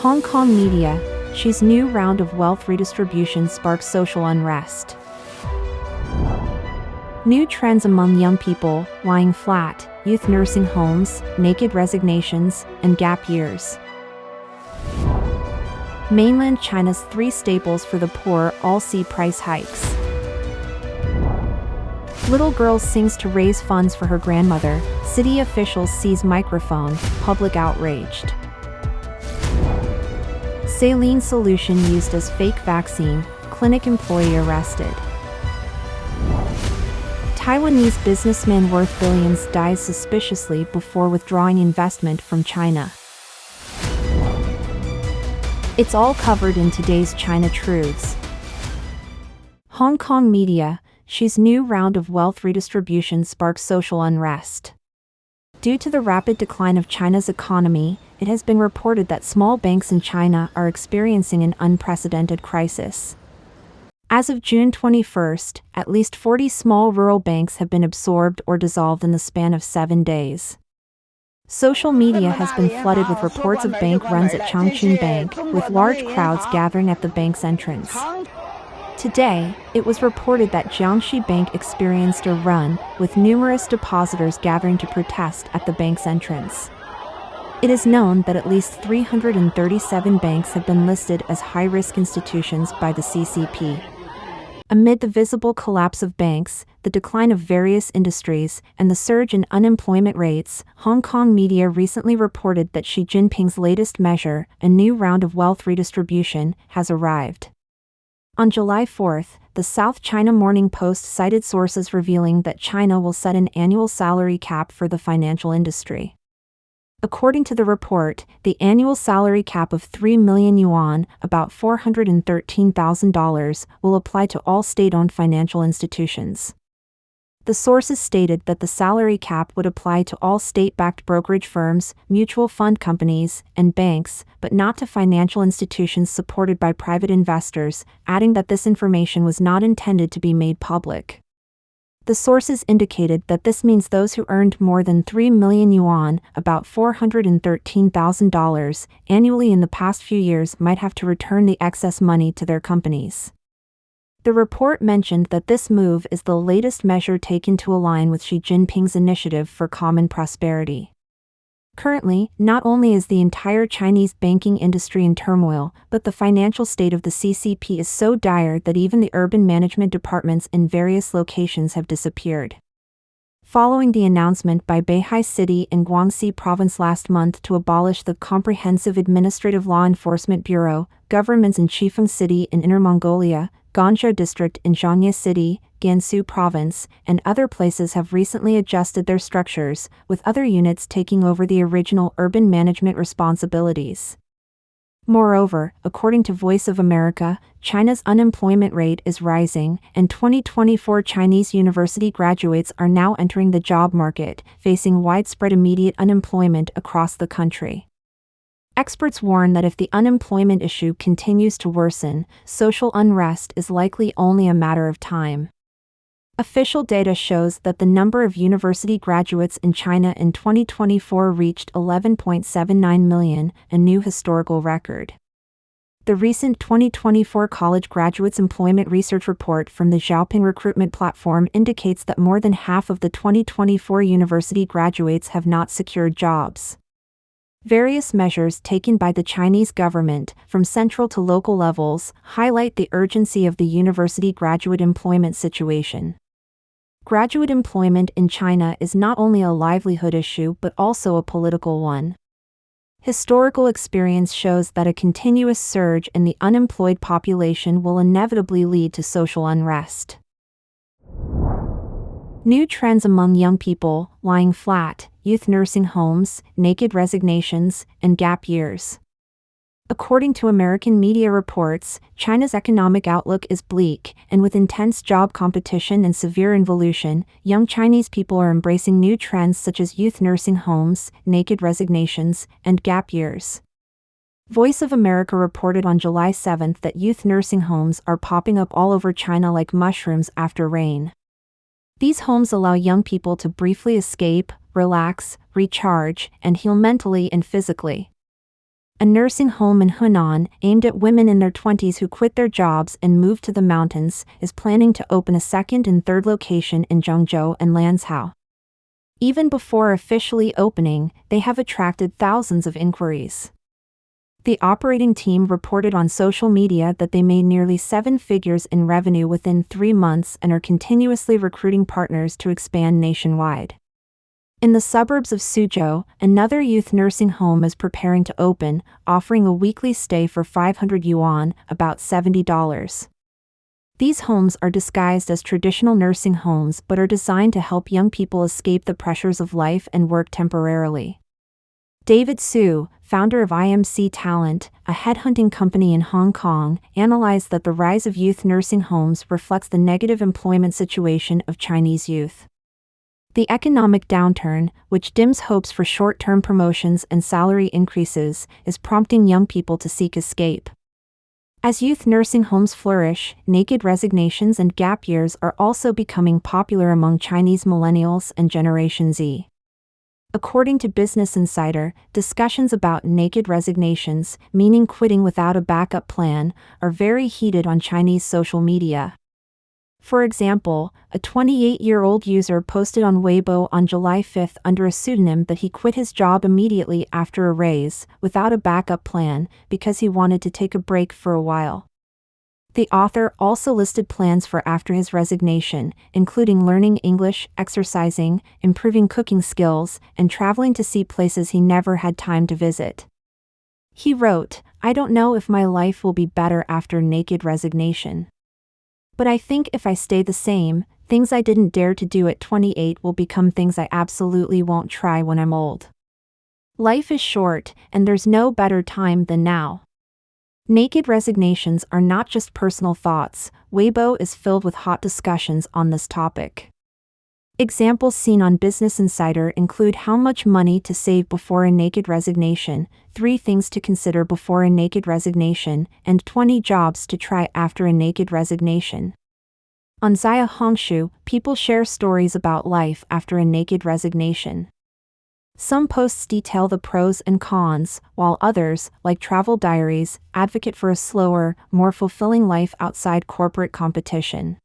Hong Kong media, Xi's new round of wealth redistribution sparks social unrest. New trends among young people, lying flat, youth nursing homes, naked resignations, and gap years. Mainland China's three staples for the poor all see price hikes. Little girl sings to raise funds for her grandmother, city officials seize microphone, public outraged. Saline solution used as fake vaccine, clinic employee arrested. Taiwanese businessman worth billions dies suspiciously before withdrawing investment from China. It's all covered in today's China Truths. Hong Kong media, Xi's new round of wealth redistribution sparks social unrest. Due to the rapid decline of China's economy, it has been reported that small banks in China are experiencing an unprecedented crisis. As of June 21st, at least 40 small rural banks have been absorbed or dissolved in the span of 7 days. Social media has been flooded with reports of bank runs at Changchun Bank, with large crowds gathering at the bank's entrance. Today, it was reported that Jiangxi Bank experienced a run, with numerous depositors gathering to protest at the bank's entrance. It is known that at least 337 banks have been listed as high-risk institutions by the CCP. Amid the visible collapse of banks, the decline of various industries, and the surge in unemployment rates, Hong Kong media recently reported that Xi Jinping's latest measure, a new round of wealth redistribution, has arrived. On July 4th, the South China Morning Post cited sources revealing that China will set an annual salary cap for the financial industry. According to the report, the annual salary cap of 3 million yuan, about $413,000, will apply to all state-owned financial institutions. The sources stated that the salary cap would apply to all state-backed brokerage firms, mutual fund companies, and banks, but not to financial institutions supported by private investors, adding that this information was not intended to be made public. The sources indicated that this means those who earned more than 3 million yuan, about $413,000, annually in the past few years might have to return the excess money to their companies. The report mentioned that this move is the latest measure taken to align with Xi Jinping's initiative for common prosperity. Currently, not only is the entire Chinese banking industry in turmoil, but the financial state of the CCP is so dire that even the urban management departments in various locations have disappeared. Following the announcement by Beihai City in Guangxi Province last month to abolish the Comprehensive Administrative Law Enforcement Bureau, governments in Chifeng City in Inner Mongolia, Ganja District in Zhangye City, Gansu Province, and other places have recently adjusted their structures, with other units taking over the original urban management responsibilities. Moreover, according to Voice of America, China's unemployment rate is rising, and 2024 Chinese university graduates are now entering the job market, facing widespread immediate unemployment across the country. Experts warn that if the unemployment issue continues to worsen, social unrest is likely only a matter of time. Official data shows that the number of university graduates in China in 2024 reached 11.79 million, a new historical record. The recent 2024 College Graduates Employment Research Report from the Xiaoping recruitment platform indicates that more than half of the 2024 university graduates have not secured jobs. Various measures taken by the Chinese government, from central to local levels, highlight the urgency of the university graduate employment situation. Graduate employment in China is not only a livelihood issue but also a political one. Historical experience shows that a continuous surge in the unemployed population will inevitably lead to social unrest. New trends among young people, lying flat, youth nursing homes, naked resignations, and gap years. According to American media reports, China's economic outlook is bleak, and with intense job competition and severe involution, young Chinese people are embracing new trends such as youth nursing homes, naked resignations, and gap years. Voice of America reported on July 7th that youth nursing homes are popping up all over China like mushrooms after rain. These homes allow young people to briefly escape, relax, recharge, and heal mentally and physically. A nursing home in Hunan, aimed at women in their 20s who quit their jobs and moved to the mountains, is planning to open a second and third location in Zhengzhou and Lanzhou. Even before officially opening, they have attracted thousands of inquiries. The operating team reported on social media that they made nearly 7 figures in revenue within 3 months and are continuously recruiting partners to expand nationwide. In the suburbs of Suzhou, another youth nursing home is preparing to open, offering a weekly stay for 500 yuan, about $70. These homes are disguised as traditional nursing homes but are designed to help young people escape the pressures of life and work temporarily. David Su, founder of IMC Talent, a headhunting company in Hong Kong, analyzed that the rise of youth nursing homes reflects the negative employment situation of Chinese youth. The economic downturn, which dims hopes for short-term promotions and salary increases, is prompting young people to seek escape. As youth nursing homes flourish, naked resignations and gap years are also becoming popular among Chinese millennials and Generation Z. According to Business Insider, discussions about naked resignations, meaning quitting without a backup plan, are very heated on Chinese social media. For example, a 28-year-old user posted on Weibo on July 5 under a pseudonym that he quit his job immediately after a raise, without a backup plan, because he wanted to take a break for a while. The author also listed plans for after his resignation, including learning English, exercising, improving cooking skills, and traveling to see places he never had time to visit. He wrote, "I don't know if my life will be better after naked resignation. But I think if I stay the same, things I didn't dare to do at 28 will become things I absolutely won't try when I'm old. Life is short, and there's no better time than now." Naked resignations are not just personal thoughts. Weibo is filled with hot discussions on this topic. Examples seen on Business Insider include how much money to save before a naked resignation, 3 things to consider before a naked resignation, and 20 jobs to try after a naked resignation. On Zaya Hongshu, people share stories about life after a naked resignation. Some posts detail the pros and cons, while others, like travel diaries, advocate for a slower, more fulfilling life outside corporate competition.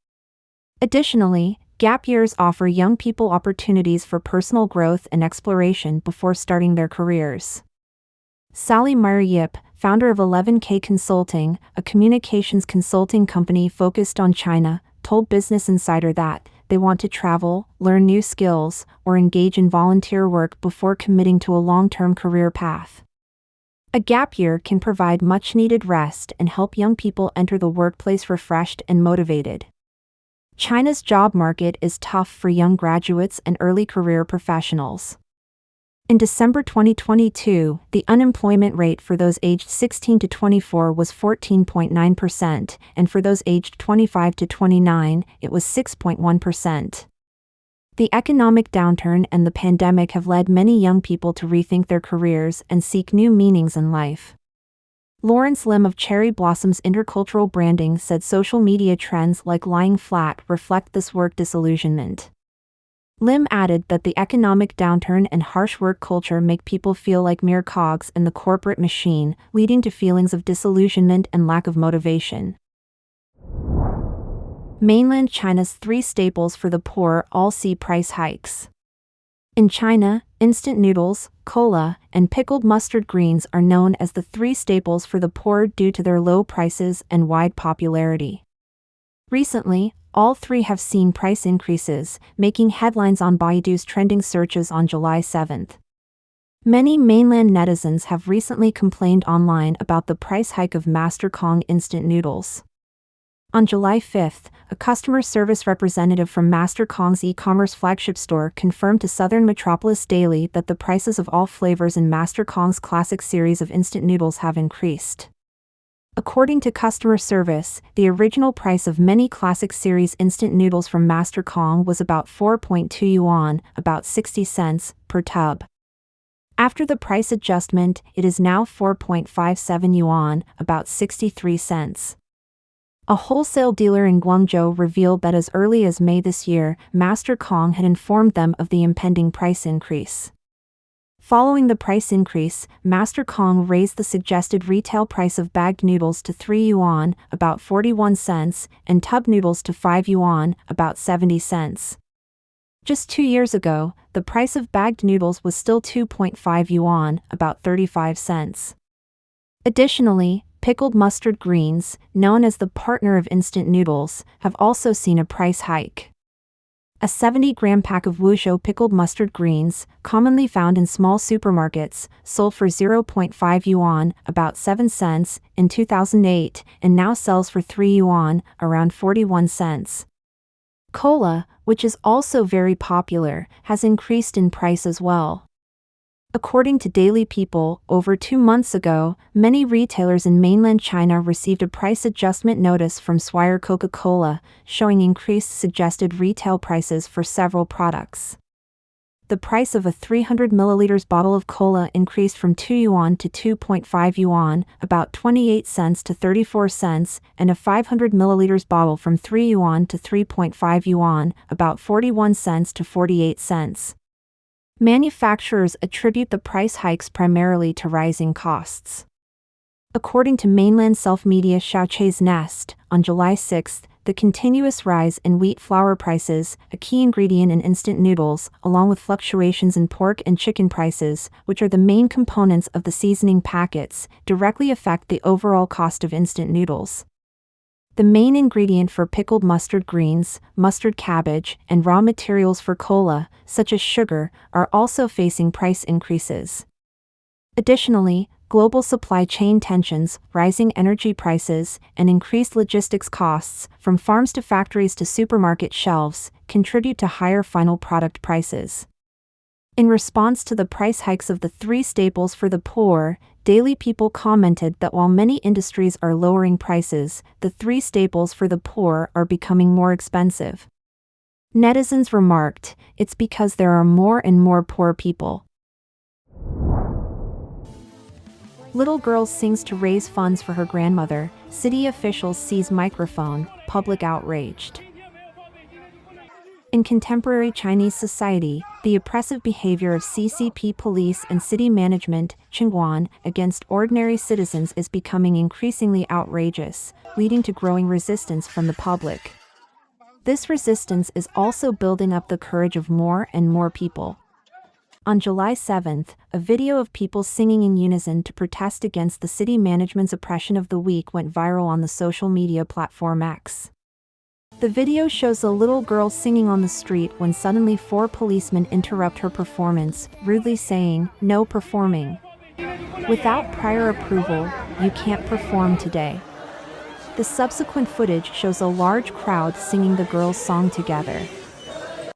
Additionally, gap years offer young people opportunities for personal growth and exploration before starting their careers. Sally Meyer-Yip, founder of 11K Consulting, a communications consulting company focused on China, told Business Insider that they want to travel, learn new skills, or engage in volunteer work before committing to a long-term career path. A gap year can provide much-needed rest and help young people enter the workplace refreshed and motivated. China's job market is tough for young graduates and early career professionals. In December 2022, the unemployment rate for those aged 16 to 24 was 14.9%, and for those aged 25 to 29, it was 6.1%. The economic downturn and the pandemic have led many young people to rethink their careers and seek new meanings in life. Lawrence Lim of Cherry Blossom's Intercultural Branding said social media trends like lying flat reflect this work disillusionment. Lim added that the economic downturn and harsh work culture make people feel like mere cogs in the corporate machine, leading to feelings of disillusionment and lack of motivation. Mainland China's 3 staples for the poor all see price hikes. In China, instant noodles, cola, and pickled mustard greens are known as the 3 staples for the poor due to their low prices and wide popularity. Recently, all 3 have seen price increases, making headlines on Baidu's trending searches on July 7. Many mainland netizens have recently complained online about the price hike of Master Kong instant noodles. On July 5, a customer service representative from Master Kong's e-commerce flagship store confirmed to Southern Metropolis Daily that the prices of all flavors in Master Kong's classic series of instant noodles have increased. According to customer service, the original price of many classic series instant noodles from Master Kong was about 4.2 yuan, about 60 cents, per tub. After the price adjustment, it is now 4.57 yuan, about 63 cents. A wholesale dealer in Guangzhou revealed that as early as May this year, Master Kong had informed them of the impending price increase. Following the price increase, Master Kong raised the suggested retail price of bagged noodles to 3 yuan, about 41 cents, and tub noodles to 5 yuan, about 70 cents. Just 2 years ago, the price of bagged noodles was still 2.5 yuan, about 35 cents. Additionally, pickled mustard greens, known as the partner of instant noodles, have also seen a price hike. A 70-gram pack of Wuzhou pickled mustard greens, commonly found in small supermarkets, sold for 0.5 yuan, about 7 cents, in 2008, and now sells for 3 yuan, around 41 cents. Cola, which is also very popular, has increased in price as well. According to Daily People, over 2 months ago, many retailers in mainland China received a price adjustment notice from Swire Coca-Cola, showing increased suggested retail prices for several products. The price of a 300 ml bottle of cola increased from 2 yuan to 2.5 yuan, about 28 cents to 34 cents, and a 500 ml bottle from 3 yuan to 3.5 yuan, about 41 cents to 48 cents. Manufacturers attribute the price hikes primarily to rising costs. According to mainland self-media Xiaoche's Nest, on July 6, the continuous rise in wheat flour prices, a key ingredient in instant noodles, along with fluctuations in pork and chicken prices, which are the main components of the seasoning packets, directly affect the overall cost of instant noodles. The main ingredient for pickled mustard greens, mustard cabbage, and raw materials for cola, such as sugar, are also facing price increases. Additionally, global supply chain tensions, rising energy prices, and increased logistics costs, from farms to factories to supermarket shelves, contribute to higher final product prices. In response to the price hikes of the 3 staples for the poor, Daily People commented that while many industries are lowering prices, the 3 staples for the poor are becoming more expensive. Netizens remarked, "It's because there are more and more poor people." Little girl sings to raise funds for her grandmother, city officials seize microphone, public outraged. In contemporary Chinese society, the oppressive behavior of CCP police and city management, Qingguan, against ordinary citizens is becoming increasingly outrageous, leading to growing resistance from the public. This resistance is also building up the courage of more and more people. On July 7th, a video of people singing in unison to protest against the city management's oppression of the weak went viral on the social media platform X. The video shows a little girl singing on the street when suddenly 4 policemen interrupt her performance, rudely saying, "No performing. Without prior approval, you can't perform today." The subsequent footage shows a large crowd singing the girls' song together.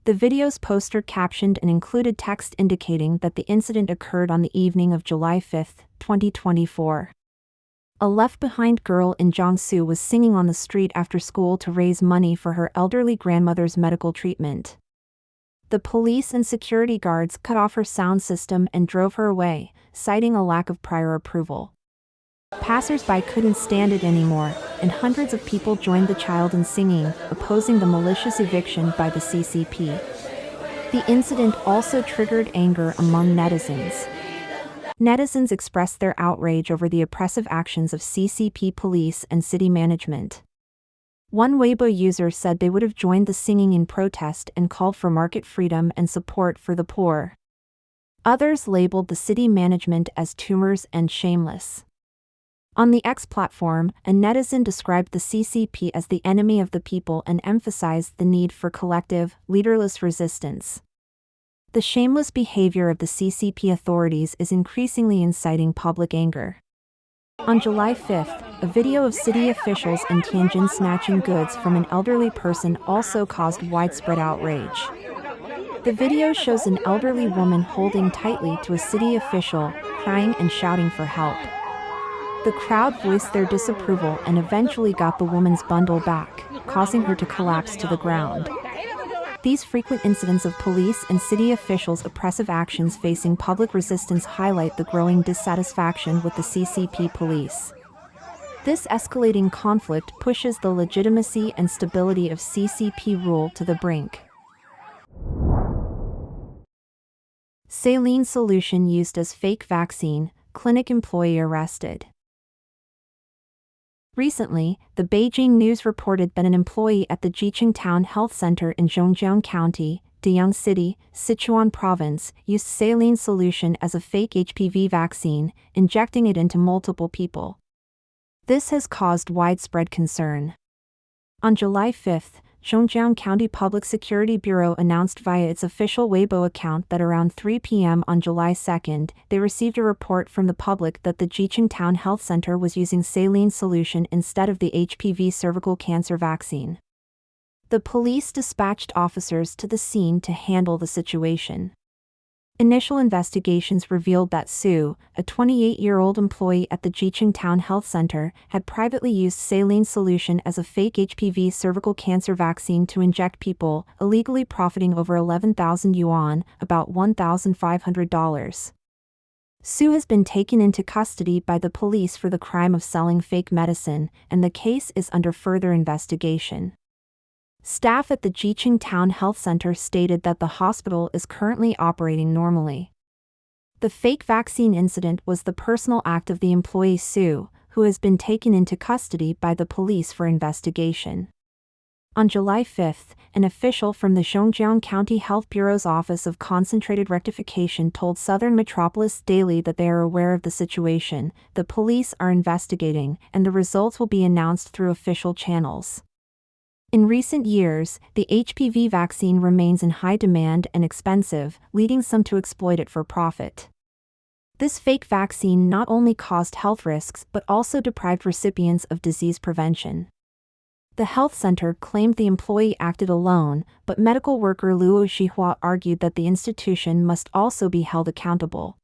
The video's poster captioned and included text indicating that the incident occurred on the evening of July 5, 2024. A left-behind girl in Jiangsu was singing on the street after school to raise money for her elderly grandmother's medical treatment. The police and security guards cut off her sound system and drove her away, citing a lack of prior approval. Passers-by couldn't stand it anymore, and hundreds of people joined the child in singing, opposing the malicious eviction by the CCP. The incident also triggered anger among netizens. Netizens expressed their outrage over the oppressive actions of CCP police and city management. One Weibo user said they would have joined the singing in protest and called for market freedom and support for the poor. Others labeled the city management as tumors and shameless. On the X platform, a netizen described the CCP as the enemy of the people and emphasized the need for collective, leaderless resistance. The shameless behavior of the CCP authorities is increasingly inciting public anger. On July 5th, a video of city officials in Tianjin snatching goods from an elderly person also caused widespread outrage. The video shows an elderly woman holding tightly to a city official, crying and shouting for help. The crowd voiced their disapproval and eventually got the woman's bundle back, causing her to collapse to the ground. These frequent incidents of police and city officials' oppressive actions facing public resistance highlight the growing dissatisfaction with the CCP police. This escalating conflict pushes the legitimacy and stability of CCP rule to the brink. Saline solution used as fake vaccine, clinic employee arrested. Recently, the Beijing News reported that an employee at the Jiqing Town Health Center in Zhongjiang County, Deyang City, Sichuan Province, used saline solution as a fake HPV vaccine, injecting it into multiple people. This has caused widespread concern. On July 5, Zhongjiang County Public Security Bureau announced via its official Weibo account that around 3 p.m. on July 2, they received a report from the public that the Jiqing Town Health Center was using saline solution instead of the HPV cervical cancer vaccine. The police dispatched officers to the scene to handle the situation. Initial investigations revealed that Su, a 28-year-old employee at the Jiqing Town Health Center, had privately used saline solution as a fake HPV cervical cancer vaccine to inject people, illegally profiting over 11,000 yuan, about $1,500. Su has been taken into custody by the police for the crime of selling fake medicine, and the case is under further investigation. Staff at the Jiqing Town Health Center stated that the hospital is currently operating normally. The fake vaccine incident was the personal act of the employee Su, who has been taken into custody by the police for investigation. On July 5, an official from the Zhongjiang County Health Bureau's Office of Concentrated Rectification told Southern Metropolis Daily that they are aware of the situation, the police are investigating, and the results will be announced through official channels. In recent years, the HPV vaccine remains in high demand and expensive, leading some to exploit it for profit. This fake vaccine not only caused health risks but also deprived recipients of disease prevention. The health center claimed the employee acted alone, but medical worker Luo Xihua argued that the institution must also be held accountable.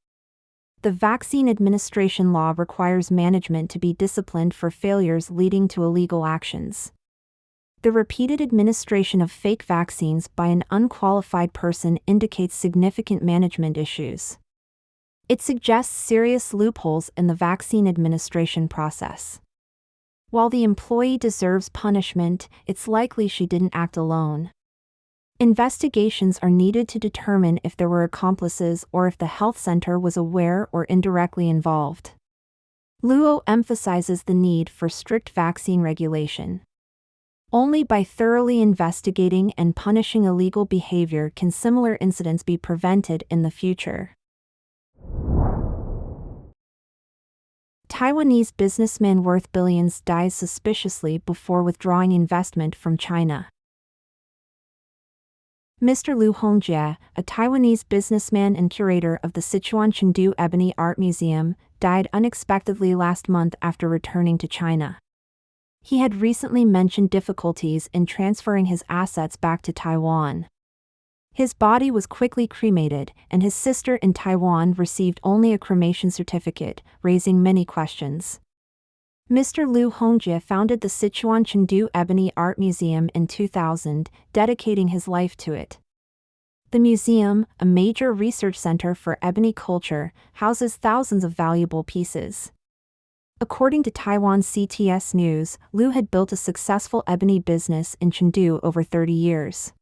The vaccine administration law requires management to be disciplined for failures leading to illegal actions. The repeated administration of fake vaccines by an unqualified person indicates significant management issues. It suggests serious loopholes in the vaccine administration process. While the employee deserves punishment, it's likely she didn't act alone. Investigations are needed to determine if there were accomplices or if the health center was aware or indirectly involved. Luo emphasizes the need for strict vaccine regulation. Only by thoroughly investigating and punishing illegal behavior can similar incidents be prevented in the future. Taiwanese businessman worth billions dies suspiciously before withdrawing investment from China. Mr. Liu Hongjie, a Taiwanese businessman and curator of the Sichuan Chengdu Ebony Art Museum, died unexpectedly last month after returning to China. He had recently mentioned difficulties in transferring his assets back to Taiwan. His body was quickly cremated, and his sister in Taiwan received only a cremation certificate, raising many questions. Mr. Liu Hongjie founded the Sichuan Chengdu Ebony Art Museum in 2000, dedicating his life to it. The museum, a major research center for ebony culture, houses thousands of valuable pieces. According to Taiwan CTS News, Liu had built a successful ebony business in Chengdu over 30 years.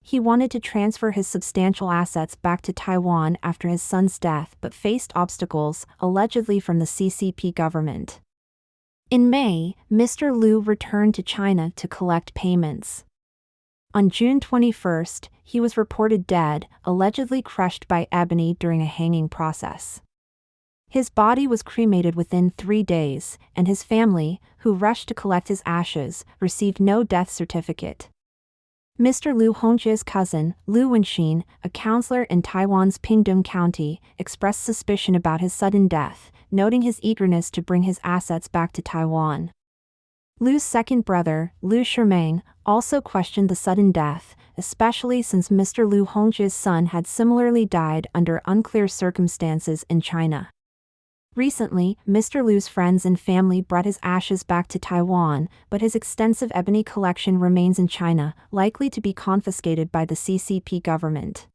He wanted to transfer his substantial assets back to Taiwan after his son's death but faced obstacles, allegedly from the CCP government. In May, Mr. Liu returned to China to collect payments. On June 21, he was reported dead, allegedly crushed by ebony during a hanging process. His body was cremated within 3 days, and his family, who rushed to collect his ashes, received no death certificate. Mr. Liu Hongjie's cousin, Liu Wenxin, a counselor in Taiwan's Pingdong County, expressed suspicion about his sudden death, noting his eagerness to bring his assets back to Taiwan. Liu's second brother, Liu Shimeng, also questioned the sudden death, especially since Mr. Liu Hongjie's son had similarly died under unclear circumstances in China. Recently, Mr. Liu's friends and family brought his ashes back to Taiwan, but his extensive ebony collection remains in China, likely to be confiscated by the CCP government.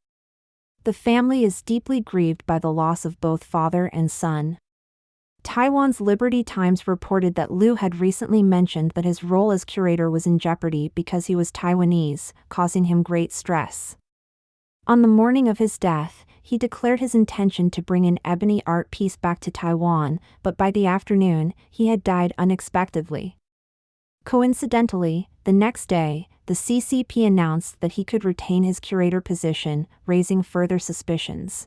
The family is deeply grieved by the loss of both father and son. Taiwan's Liberty Times reported that Liu had recently mentioned that his role as curator was in jeopardy because he was Taiwanese, causing him great stress. On the morning of his death, he declared his intention to bring an ebony art piece back to Taiwan, but by the afternoon, he had died unexpectedly. Coincidentally, the next day, the CCP announced that he could retain his curator position, raising further suspicions.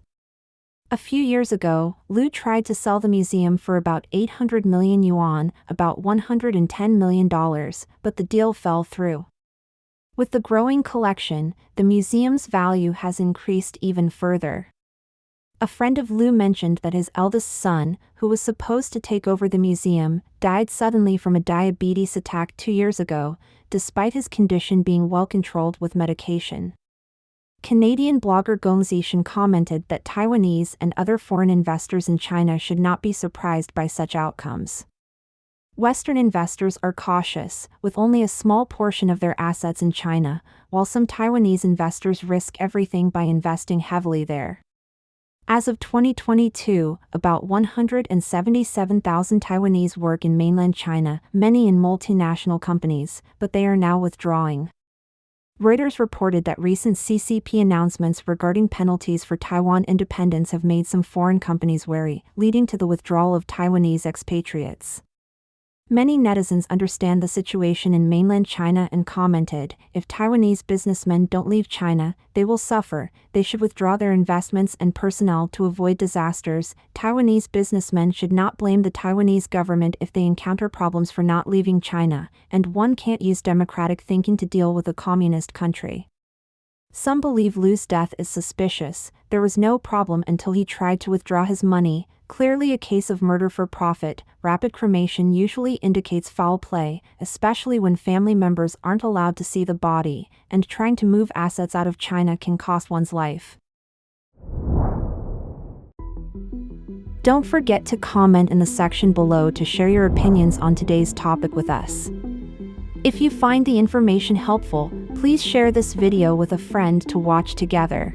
A few years ago, Liu tried to sell the museum for about 800 million yuan, about $110 million, but the deal fell through. With the growing collection, the museum's value has increased even further. A friend of Liu mentioned that his eldest son, who was supposed to take over the museum, died suddenly from a diabetes attack 2 years ago, despite his condition being well controlled with medication. Canadian blogger Gong Zishan commented that Taiwanese and other foreign investors in China should not be surprised by such outcomes. Western investors are cautious, with only a small portion of their assets in China, while some Taiwanese investors risk everything by investing heavily there. As of 2022, about 177,000 Taiwanese work in mainland China, many in multinational companies, but they are now withdrawing. Reuters reported that recent CCP announcements regarding penalties for Taiwan independence have made some foreign companies wary, leading to the withdrawal of Taiwanese expatriates. Many netizens understand the situation in mainland China and commented, if Taiwanese businessmen don't leave China, they will suffer, they should withdraw their investments and personnel to avoid disasters. Taiwanese businessmen should not blame the Taiwanese government if they encounter problems for not leaving China, and one can't use democratic thinking to deal with a communist country. Some believe Liu's death is suspicious. There was no problem until he tried to withdraw his money. Clearly a case of murder for profit. Rapid cremation usually indicates foul play, especially when family members aren't allowed to see the body, and trying to move assets out of China can cost one's life. Don't forget to comment in the section below to share your opinions on today's topic with us. If you find the information helpful, please share this video with a friend to watch together.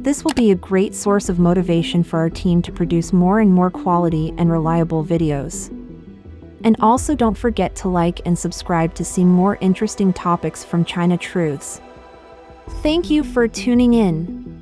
This will be a great source of motivation for our team to produce more and more quality and reliable videos. And also don't forget to like and subscribe to see more interesting topics from China Truths. Thank you for tuning in.